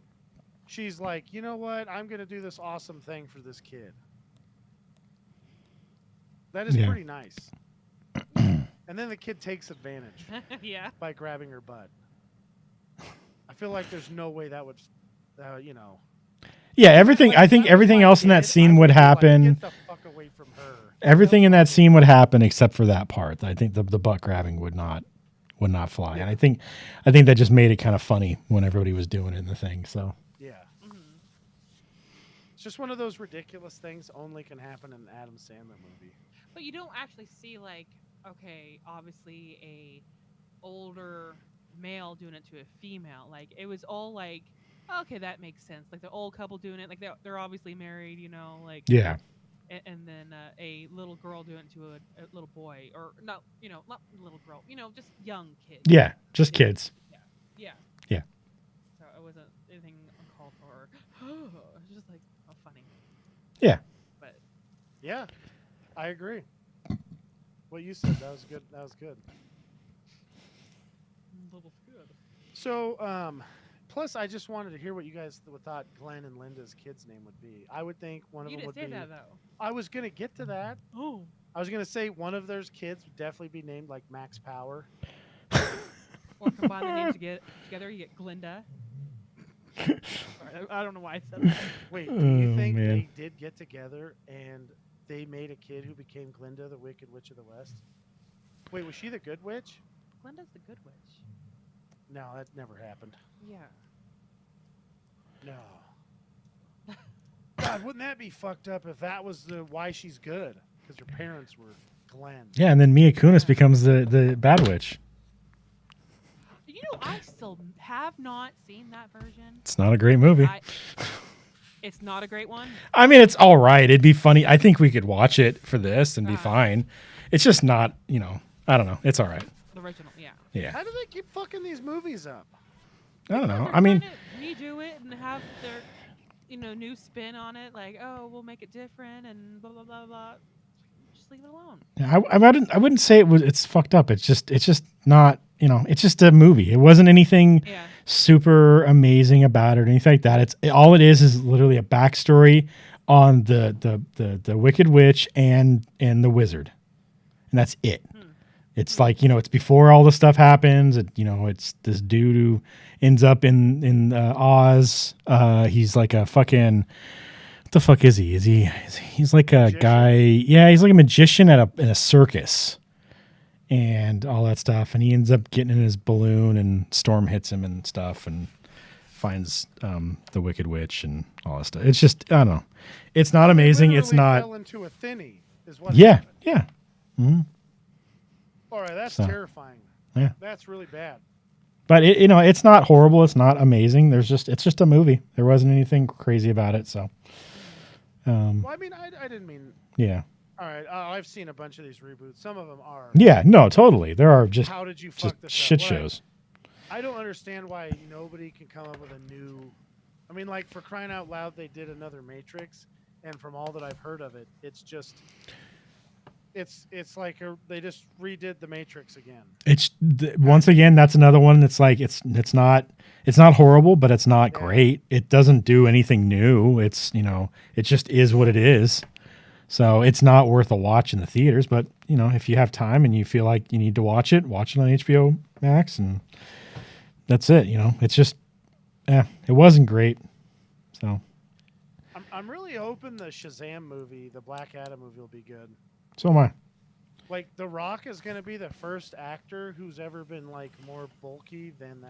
she's like, you know what? I'm going to do this awesome thing for this kid. That is Yeah. pretty nice. And then the kid takes advantage Yeah. by grabbing her butt. I feel like there's no way that would, Yeah, everything. Like, I think if was everything my else in that kid, I scene would be like, happen. Get the fuck away from her. Everything in that scene would happen except for that part. I think the butt grabbing would not fly. And I think that just made it kind of funny when everybody was doing it in the thing. So Yeah. Mm-hmm. It's just one of those ridiculous things only can happen in an Adam Sandler movie. But you don't actually see, like, okay, obviously a older male doing it to a female. Like, it was all like, okay, that makes sense. Like the old couple doing it, like they're obviously married, like. yeah, And then a little girl doing it to a little boy, or not little girl, just young kids. yeah, just kids. Yeah. Yeah. So it wasn't anything uncalled for. It was just like funny. Yeah. But Yeah, I agree. What you said, that was good. That was good. that was good. So, plus, I just wanted to hear what you guys thought Glenn and Linda's kid's name would be. I would think one of You them didn't would say be. that though. I was gonna get to that. Oh. I was gonna say one of their kids would definitely be named like Max Power. Or combine the names together, you get Glinda. Sorry, I don't know why I said that. Wait, do you Oh, think man. they did get together and they made a kid who became Glinda, the Wicked Witch of the West? Wait, was she the Good Witch? Glinda's the good witch. No, that never happened. Yeah. No. God, wouldn't that be fucked up if that was the why she's good? Because her parents were Glenn. Yeah, and then Mia Kunis becomes the bad witch. You know, I still have not seen that version. It's not a great movie. It's not a great one. I mean, it's all right. It'd be funny. I think we could watch it for this and be fine. It's just not, I don't know. It's all right. The original, yeah. Yeah. How do they keep fucking these movies up? I don't know. They're I mean, trying to redo it and have their, new spin on it. Like, oh, we'll make it different and blah blah blah blah. Just leave it alone. I wouldn't say it's fucked up. It's just not, it's just a movie. It wasn't anything super amazing about it or anything like that. All it is literally a backstory on the Wicked Witch and the wizard, and that's it. It's like, it's before all the stuff happens. It's this dude who ends up in Oz. He's like a fucking, what the fuck is he? He's like a guy. Yeah, he's like a magician in a circus and all that stuff. And he ends up getting in his balloon and storm hits him and stuff and finds the Wicked Witch and all that stuff. It's just, I don't know. It's not amazing. It's not. Fell into a thinny is what happened. Yeah. Mm-hmm. All right, that's terrifying. Yeah, that's really bad. But it's not horrible. It's not amazing. It's just a movie. There wasn't anything crazy about it. So, well, I mean, I didn't mean. Yeah. All right, I've seen a bunch of these reboots. Some of them are. Yeah. No. Totally. There are just. How did you fuck this shit up? shows? I don't understand why nobody can come up with a new. I mean, like, for crying out loud, they did another Matrix, and from all that I've heard of it, it's just. It's like they just redid the Matrix again. Once again, that's another one that's like it's not horrible, but it's not great. It doesn't do anything new. It's it just is what it is. So it's not worth a watch in the theaters. But if you have time and you feel like you need to watch it on HBO Max, and that's it. It's just it wasn't great. So I'm really hoping the Shazam movie, the Black Adam movie, will be good. So am I. Like, The Rock is going to be the first actor who's ever been like more bulky than the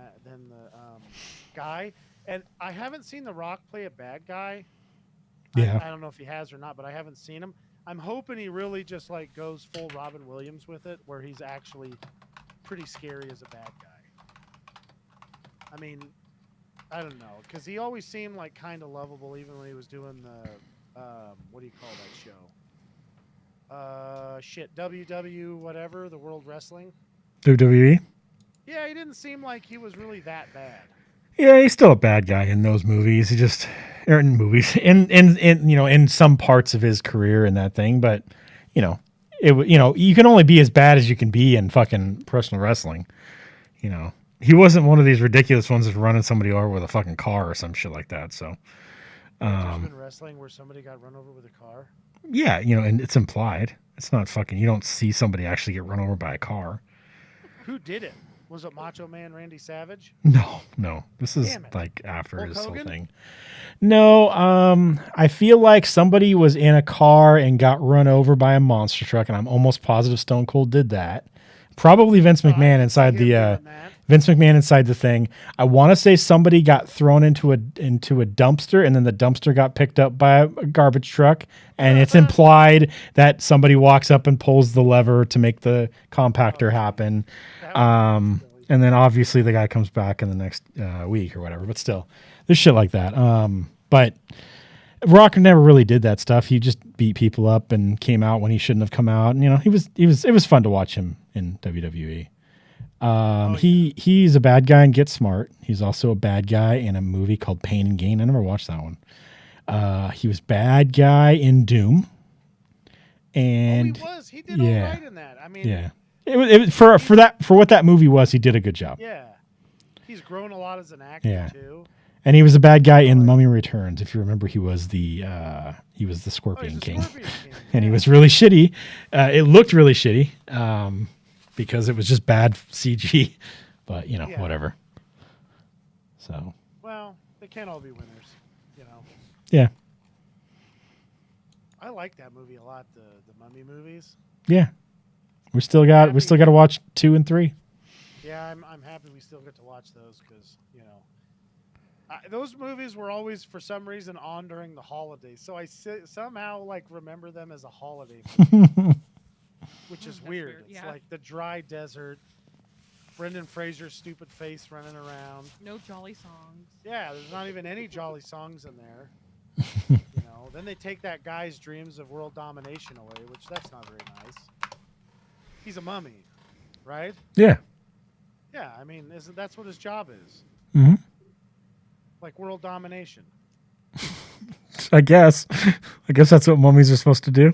guy. And I haven't seen The Rock play a bad guy. Yeah. I don't know if he has or not, but I haven't seen him. I'm hoping he really just like goes full Robin Williams with it, where he's actually pretty scary as a bad guy. I mean, I don't know, because he always seemed like kind of lovable, even when he was doing the what do you call that show? WW whatever, the World Wrestling. WWE? Yeah, he didn't seem like he was really that bad. Yeah, he's still a bad guy in those movies. He just in movies, in some parts of his career and that thing. But you can only be as bad as you can be in fucking professional wrestling. He wasn't one of these ridiculous ones that's running somebody over with a fucking car or some shit like that. So, there's been wrestling where somebody got run over with a car. Yeah, and it's implied. It's not fucking. You don't see somebody actually get run over by a car. Who did it? Was it Macho Man Randy Savage? No. This is like after Hulk his Hogan? whole thing. No, I feel like somebody was in a car and got run over by a monster truck, and I'm almost positive Stone Cold did that. Probably Vince McMahon inside the thing. I want to say somebody got thrown into a dumpster, and then the dumpster got picked up by a garbage truck, and it's implied that somebody walks up and pulls the lever to make the compactor happen. And then obviously the guy comes back in the next week or whatever. But still, there's shit like that. But Rock never really did that stuff. He just beat people up and came out when he shouldn't have come out. And it was fun to watch him in WWE. He's a bad guy in Get Smart. He's also a bad guy in a movie called Pain and Gain. I never watched that one. He was bad guy in Doom. And he was. He did all right in that. I mean, yeah. It for what that movie was, he did a good job. Yeah. He's grown a lot as an actor too. And he was a bad guy in The Mummy Returns. If you remember, he was the Scorpion King. And he was really shitty. It looked really shitty because it was just bad CG. But whatever. So. Well, they can't all be winners, Yeah. I like that movie a lot. The Mummy movies. Yeah. We still got to watch 2 and 3. Yeah, I'm happy we still get to watch those because Those movies were always, for some reason, on during the holidays. So I somehow like remember them as a holiday movie, which is That's weird. weird, It's yeah. like the dry desert, Brendan Fraser's stupid face running around. No jolly songs. Yeah, there's not even any jolly songs in there. Then they take that guy's dreams of world domination away, which that's not very nice. He's a mummy, right? Yeah. Yeah, I mean, isn't that's what his job is? Hmm. Like world domination. I guess. I guess that's what mummies are supposed to do.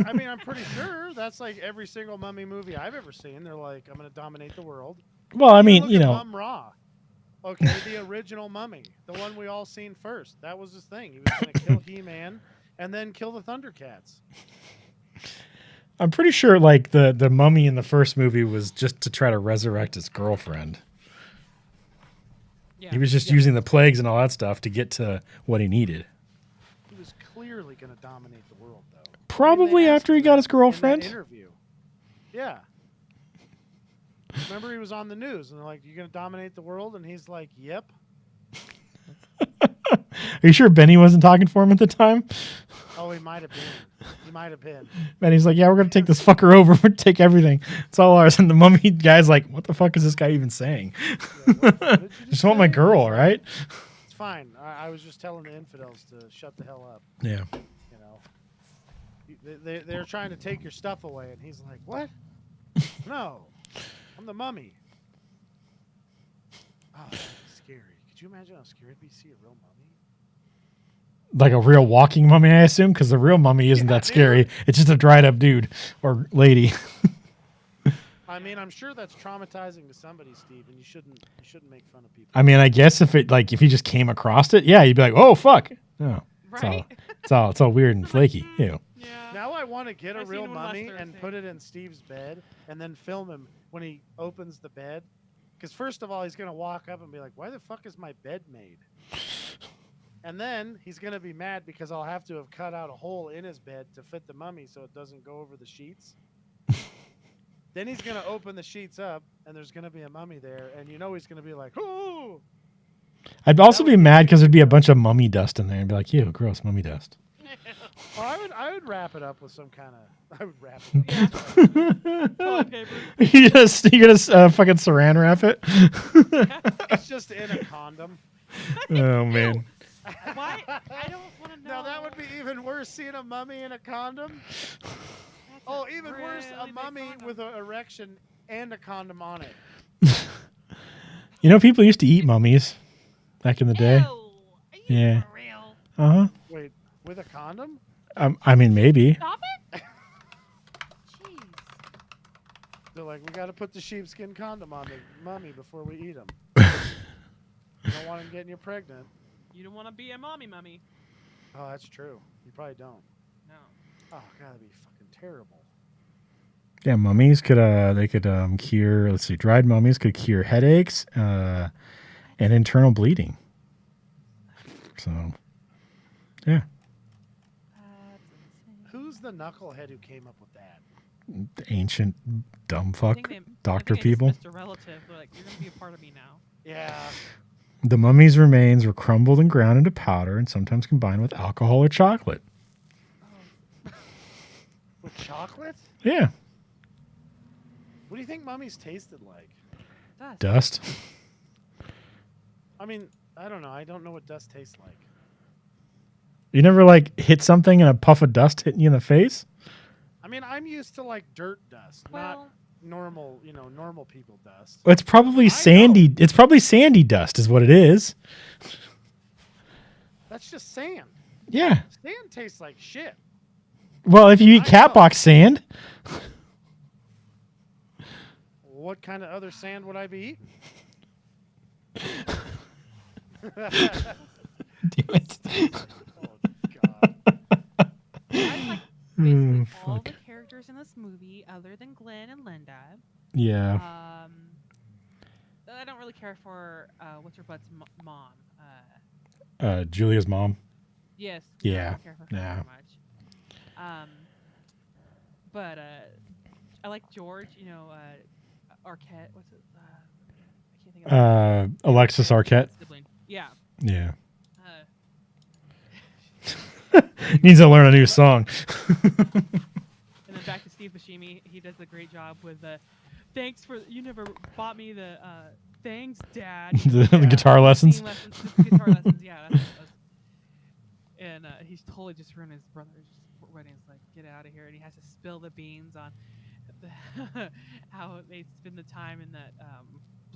I mean, I'm pretty sure that's like every single mummy movie I've ever seen. They're like, I'm going to dominate the world. Well, I Even mean, look you at know, Mum Ra. Okay, the original mummy, the one we all seen first. That was his thing. He was going to kill He-Man and then kill the Thundercats. I'm pretty sure like the mummy in the first movie was just to try to resurrect his girlfriend. Yeah. He was just using the plagues and all that stuff to get to what he needed. He was clearly going to dominate the world, though. Probably They asked after he him got his that in girlfriend. that interview. Yeah. Remember, he was on the news, and they're like, "You going to dominate the world?" And he's like, "Yep." Are you sure Benny wasn't talking for him at the time? Oh, he might have been. He might have been. Benny's like, yeah, we're going to take this fucker over. We're going to take everything. It's all ours. And the mummy guy's like, what the fuck is this guy even saying? Yeah, what did you Just want my say? girl, He's like, right? It's fine. I was just telling the infidels to shut the hell up. Yeah. You know, they're trying to take your stuff away, and he's like, "What? No, I'm the mummy." Oh, that's scary. Could you imagine how scary it'd be to see a real mummy? Like a real walking mummy, I assume, because the real mummy isn't Yeah, that scary. It's just a dried up dude or lady. I mean, I'm sure that's traumatizing to somebody, Steve, and you shouldn't make fun of people. I mean, I guess if he just came across it, yeah, you'd be like, oh, fuck. No. Right? It's all weird and flaky. Ew. Yeah. Now I want to get a I've real seen one last mummy and Thursday. put it in Steve's bed and then film him when he opens the bed. Because first of all, he's going to walk up and be like, "Why the fuck is my bed made?" And then he's going to be mad because I'll have to have cut out a hole in his bed to fit the mummy so it doesn't go over the sheets. Then he's going to open the sheets up and there's going to be a mummy there. And he's going to be like, "Ooh." I'd also That be would mad because there'd be a bunch of mummy dust in there and be like, ew, gross mummy dust. Oh, I would wrap it up with some kind of. I would wrap it up. Toilet paper. you're gonna fucking saran wrap it? It's just in a condom. Oh, man. Why? I don't want to know. Now that would be even worse, seeing a mummy in a condom. That's Oh, even worse, a really big mummy condom. with an erection and a condom on it. You know, people used to eat mummies back in the day. Ew, are you Yeah. for real? Uh-huh. Wait, with a condom? I mean, maybe. Stop it. Jeez. They're like, we got to put the sheepskin condom on the mummy before we eat them. You don't want him getting you pregnant. You don't want to be a mommy mummy. Oh, that's true. You probably don't. No. Oh, God, that'd be fucking terrible. Yeah, mummies could cure. Let's see, dried mummies could cure headaches and internal bleeding. So, yeah, Who's the knucklehead who came up with that? the ancient dumb I fuck think they- doctor I think they people. dismissed a relative. They're like, you're gonna be a part of me now. Yeah. The mummy's remains were crumbled and ground into powder and sometimes combined with alcohol or chocolate. With chocolate? Yeah, What do you think mummies tasted like? Dust. dust. I mean, I don't know. I don't know what dust tastes like. You never like hit something and a puff of dust hitting you in the face? I mean, I'm used to like dirt dust, not Well, normal, normal people dust. It's probably I sandy. know. It's probably sandy dust, is what it is. That's just sand. Yeah. Sand tastes like shit. Well, if you eat I cat know. box sand, What kind of other sand would I be eating? damn it. Oh, God. I like Mm, basically all fuck. the characters in this movie, other than Glenn and Linda. Yeah. I don't really care for what's her butt's mom. Julia's mom. Yes. no, I Yeah, don't care for her yeah. very much. But I like George. Arquette. What's it? I can't think of Alexis Arquette. sibling. Yeah. Yeah. Uh, Needs to learn a new song. And then back to Steve Buscemi, he does a great job with the thanks for you never bought me the thanks dad. The guitar lessons. The guitar lessons, yeah. That's what it was. And he's totally just ruined his brother's wedding. It's like get out of here, and he has to spill the beans on how they spend the time in that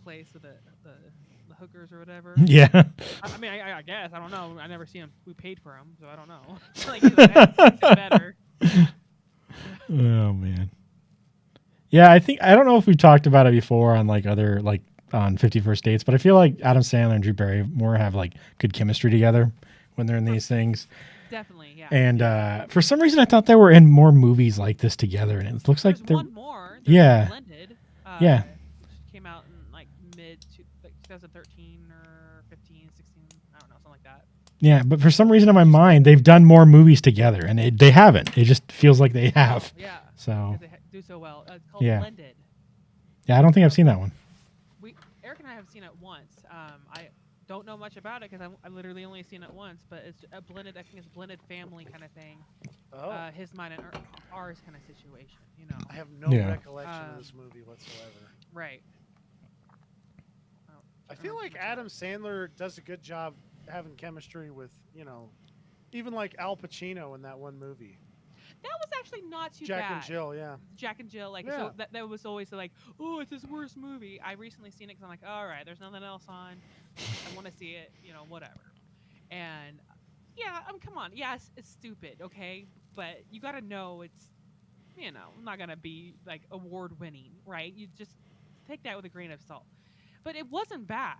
place with the hookers or whatever. Yeah. I mean, I guess I don't know. I never seen him. We paid for him, so I don't know. Like it's better. Oh man. Yeah, I don't know if we've talked about it before on like other like on 50 First Dates, but I feel like Adam Sandler and Drew Barrymore have like good chemistry together when they're in these things. Definitely, yeah. And for some reason, I thought they were in more movies like this together, and it looks like There's they're one more. Yeah. Blended. Yeah. Which came out in like like 2013 or 15, 16. I don't know, something like that. yeah. But for some reason in my mind, they've done more movies together, and they haven't. It just feels like they have. Oh, yeah. So Because they do so well. It's called Yeah. Blended. yeah, I don't think I've seen that one. Eric and I have seen it once. I don't know much about it because I literally only seen it once. But it's a blended. I think it's blended family kind of thing. Oh, His, mine, and ours kind of situation. You know. I have no Yeah. recollection of this movie whatsoever. Right. I feel like Adam Sandler does a good job having chemistry with, even like Al Pacino in that one movie. That was actually not too Jack bad. and Jill, yeah. Jack and Jill, like Yeah. so that was always like, oh, it's his worst movie. I recently seen it because I'm like, all right, there's nothing else on. I want to see it, whatever. And yeah, come on, yeah, it's stupid, okay, but you got to know it's, not gonna be like award winning, right? You just take that with a grain of salt. But it wasn't bad.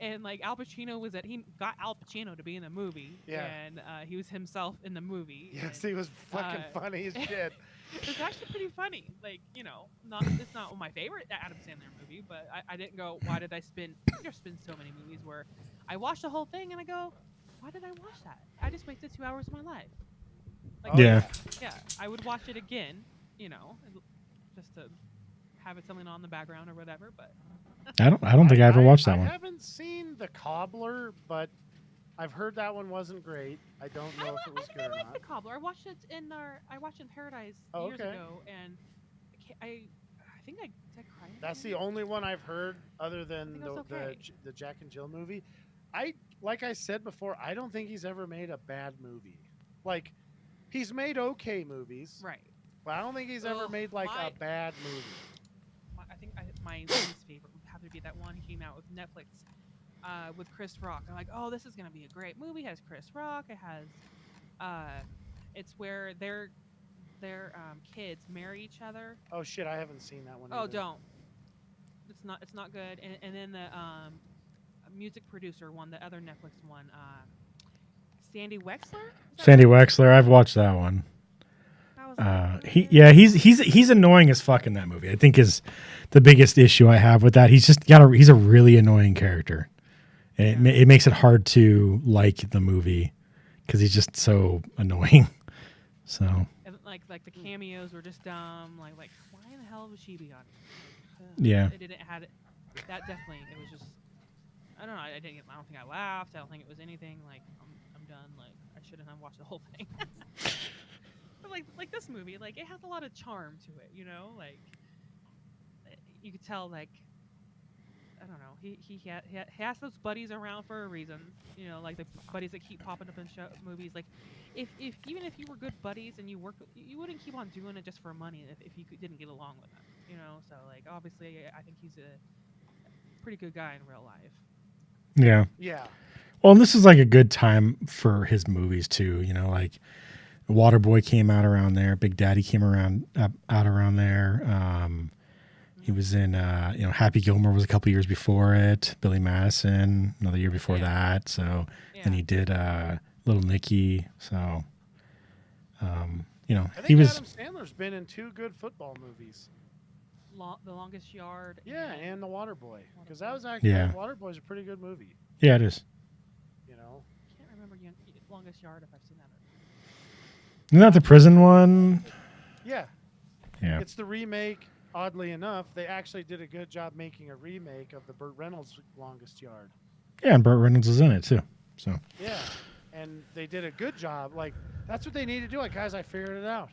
And like Al Pacino he got Al Pacino to be in the movie, Yeah. and he was himself in the movie. Yes, and, he was fucking funny as shit. it's actually pretty funny. Like, it's not my favorite Adam Sandler movie, but I didn't go, why did I spend so many movies where I watched the whole thing and I go, why did I watch that? I just wasted 2 hours of my life. Like, Yeah. Yeah, I would watch it again, just to have it something on in the background or whatever, but I don't think I ever watched that I one. haven't seen The Cobbler, but I've heard that one wasn't great. I don't know if it was good or like not. The Cobbler. I watched it in Paradise years okay. ago, and I think I cried. That's the only one I've heard other than think it was okay. the Jack and Jill movie. Like I said before, I don't think he's ever made a bad movie. Like, he's made okay movies, Right. but I don't think he's ever made like a bad movie. I think my least favorite would have to be that one he came out with Netflix with Chris Rock. I'm like, oh, this is gonna be a great movie. It has Chris Rock. It has, it's where their kids marry each other. Oh shit, I haven't seen that one. Oh, either. don't. It's not good. And then the music producer one, the other Netflix one, Sandy Wexler. Is that Sandy right? Wexler, I've watched that one. I was like, He's annoying as fuck in that movie. I think is the biggest issue I have with that. He's just he's a really annoying character. And it makes it hard to like the movie because he's just so annoying. So And like the cameos were just dumb. Like why in the hell would she be on it? Yeah. It didn't had it. That definitely it was just. I don't know. I don't think I laughed. I don't think it was anything. Like I'm done. Like I shouldn't have watched the whole thing. But like this movie, like it has a lot of charm to it. Like you could tell. Like I don't know. He has those buddies around for a reason. Like the buddies that keep popping up in movies. Like if even if you were good buddies and you worked, you wouldn't keep on doing it just for money if you didn't get along with them. So like obviously I think he's a pretty good guy in real life. yeah. Yeah. Well, and this is like a good time for his movies too. Like Waterboy came out around there. Big Daddy came out around there. He was in, Happy Gilmore was a couple years before it. Billy Madison, another year before that. So then he did Little Nicky. So, I think he was. Adam Sandler's been in 2 good football movies. The Longest Yard. Yeah, and The Waterboy, because that was actually Waterboy's a pretty good movie. Yeah, it is. Can't remember Longest Yard if I've seen that. Isn't that the prison one? Yeah. Yeah. It's the remake. Oddly enough, they actually did a good job making a remake of the Burt Reynolds Longest Yard. Yeah, and Burt Reynolds is in it too. So Yeah, and they did a good job. Like that's what they need to do. Like guys, I figured it out.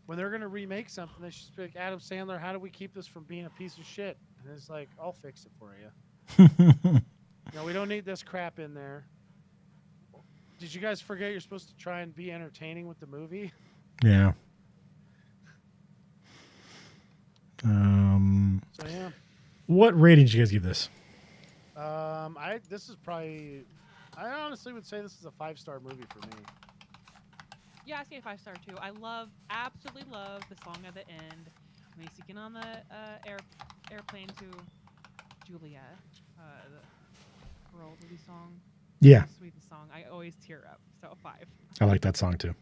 When they're gonna remake something, they should be like Adam Sandler. How do we keep this from being a piece of shit? And it's like, I'll fix it for you. No, we don't need this crap in there. Did you guys forget you're supposed to try and be entertaining with the movie? Yeah. So yeah. What rating did you guys give this? This is probably. I honestly would say this is a 5-star movie for me. Yeah, I see a 5-star too. I absolutely love the song at the end when he's getting on the airplane to Julia, the World Movie song. Yeah, Sweetest song. I always tear up. So 5. I like that song too.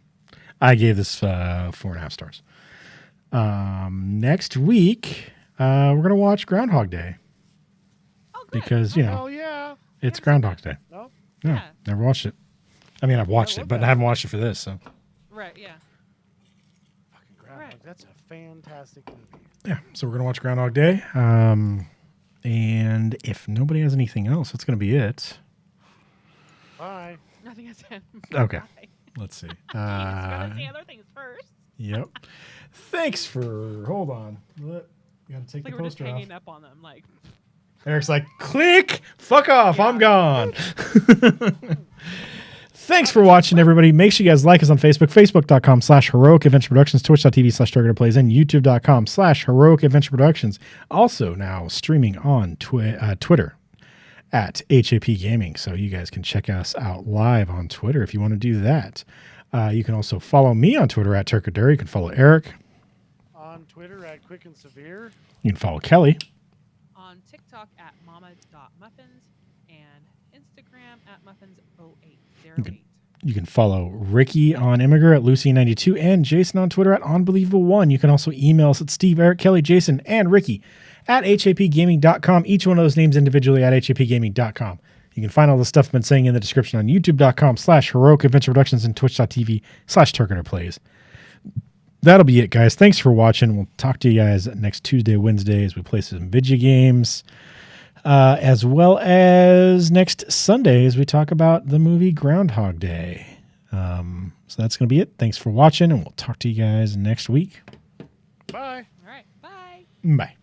I gave this 4.5 stars. Next week, we're gonna watch Groundhog Day Oh, good. because Oh yeah. it's Groundhog Day. No. No, Yeah. never watched it. I mean, I've watched I it, love but that. I haven't watched it for this. So Right. Yeah. Fucking Groundhog. Right. That's a fantastic movie. yeah, so we're gonna watch Groundhog Day. And if nobody has anything else, that's gonna be it. Bye. Nothing I said. Okay. Bye. Let's see. You gotta say other things first. Yep. Thanks for. Hold on. You gotta take It's like the we're just poster off. hanging up on them. Like, Eric's like, click, fuck off, I'm gone. Thanks for watching, everybody. Make sure you guys like us on Facebook, facebook.com/Heroic Adventure Productions, twitch.tv/Targeted and youtube.com/Heroic Adventure Productions. Also now streaming on Twitter at HAP Gaming. So you guys can check us out live on Twitter if you want to do that. You can also follow me on Twitter at Turkaduri. You can follow Eric. On Twitter at Quick and Severe. You can follow Kelly. on TikTok at mama.muffins and Instagram at muffins0808. You can follow Ricky on Immigrant at Lucy92 and Jason on Twitter at Unbelievable1. You can also email us at Steve, Eric, Kelly, Jason, and Ricky at hapgaming.com. Each one of those names individually at hapgaming.com. You can find all the stuff I've been saying in the description on youtube.com/Heroic Adventure Productions and twitch.tv/Turkiner That'll be it, guys. Thanks for watching. We'll talk to you guys next Tuesday, Wednesday as we play some video games, as well as next Sunday as we talk about the movie Groundhog Day. So that's going to be it. Thanks for watching, and we'll talk to you guys next week. Bye. All right. Bye. Bye.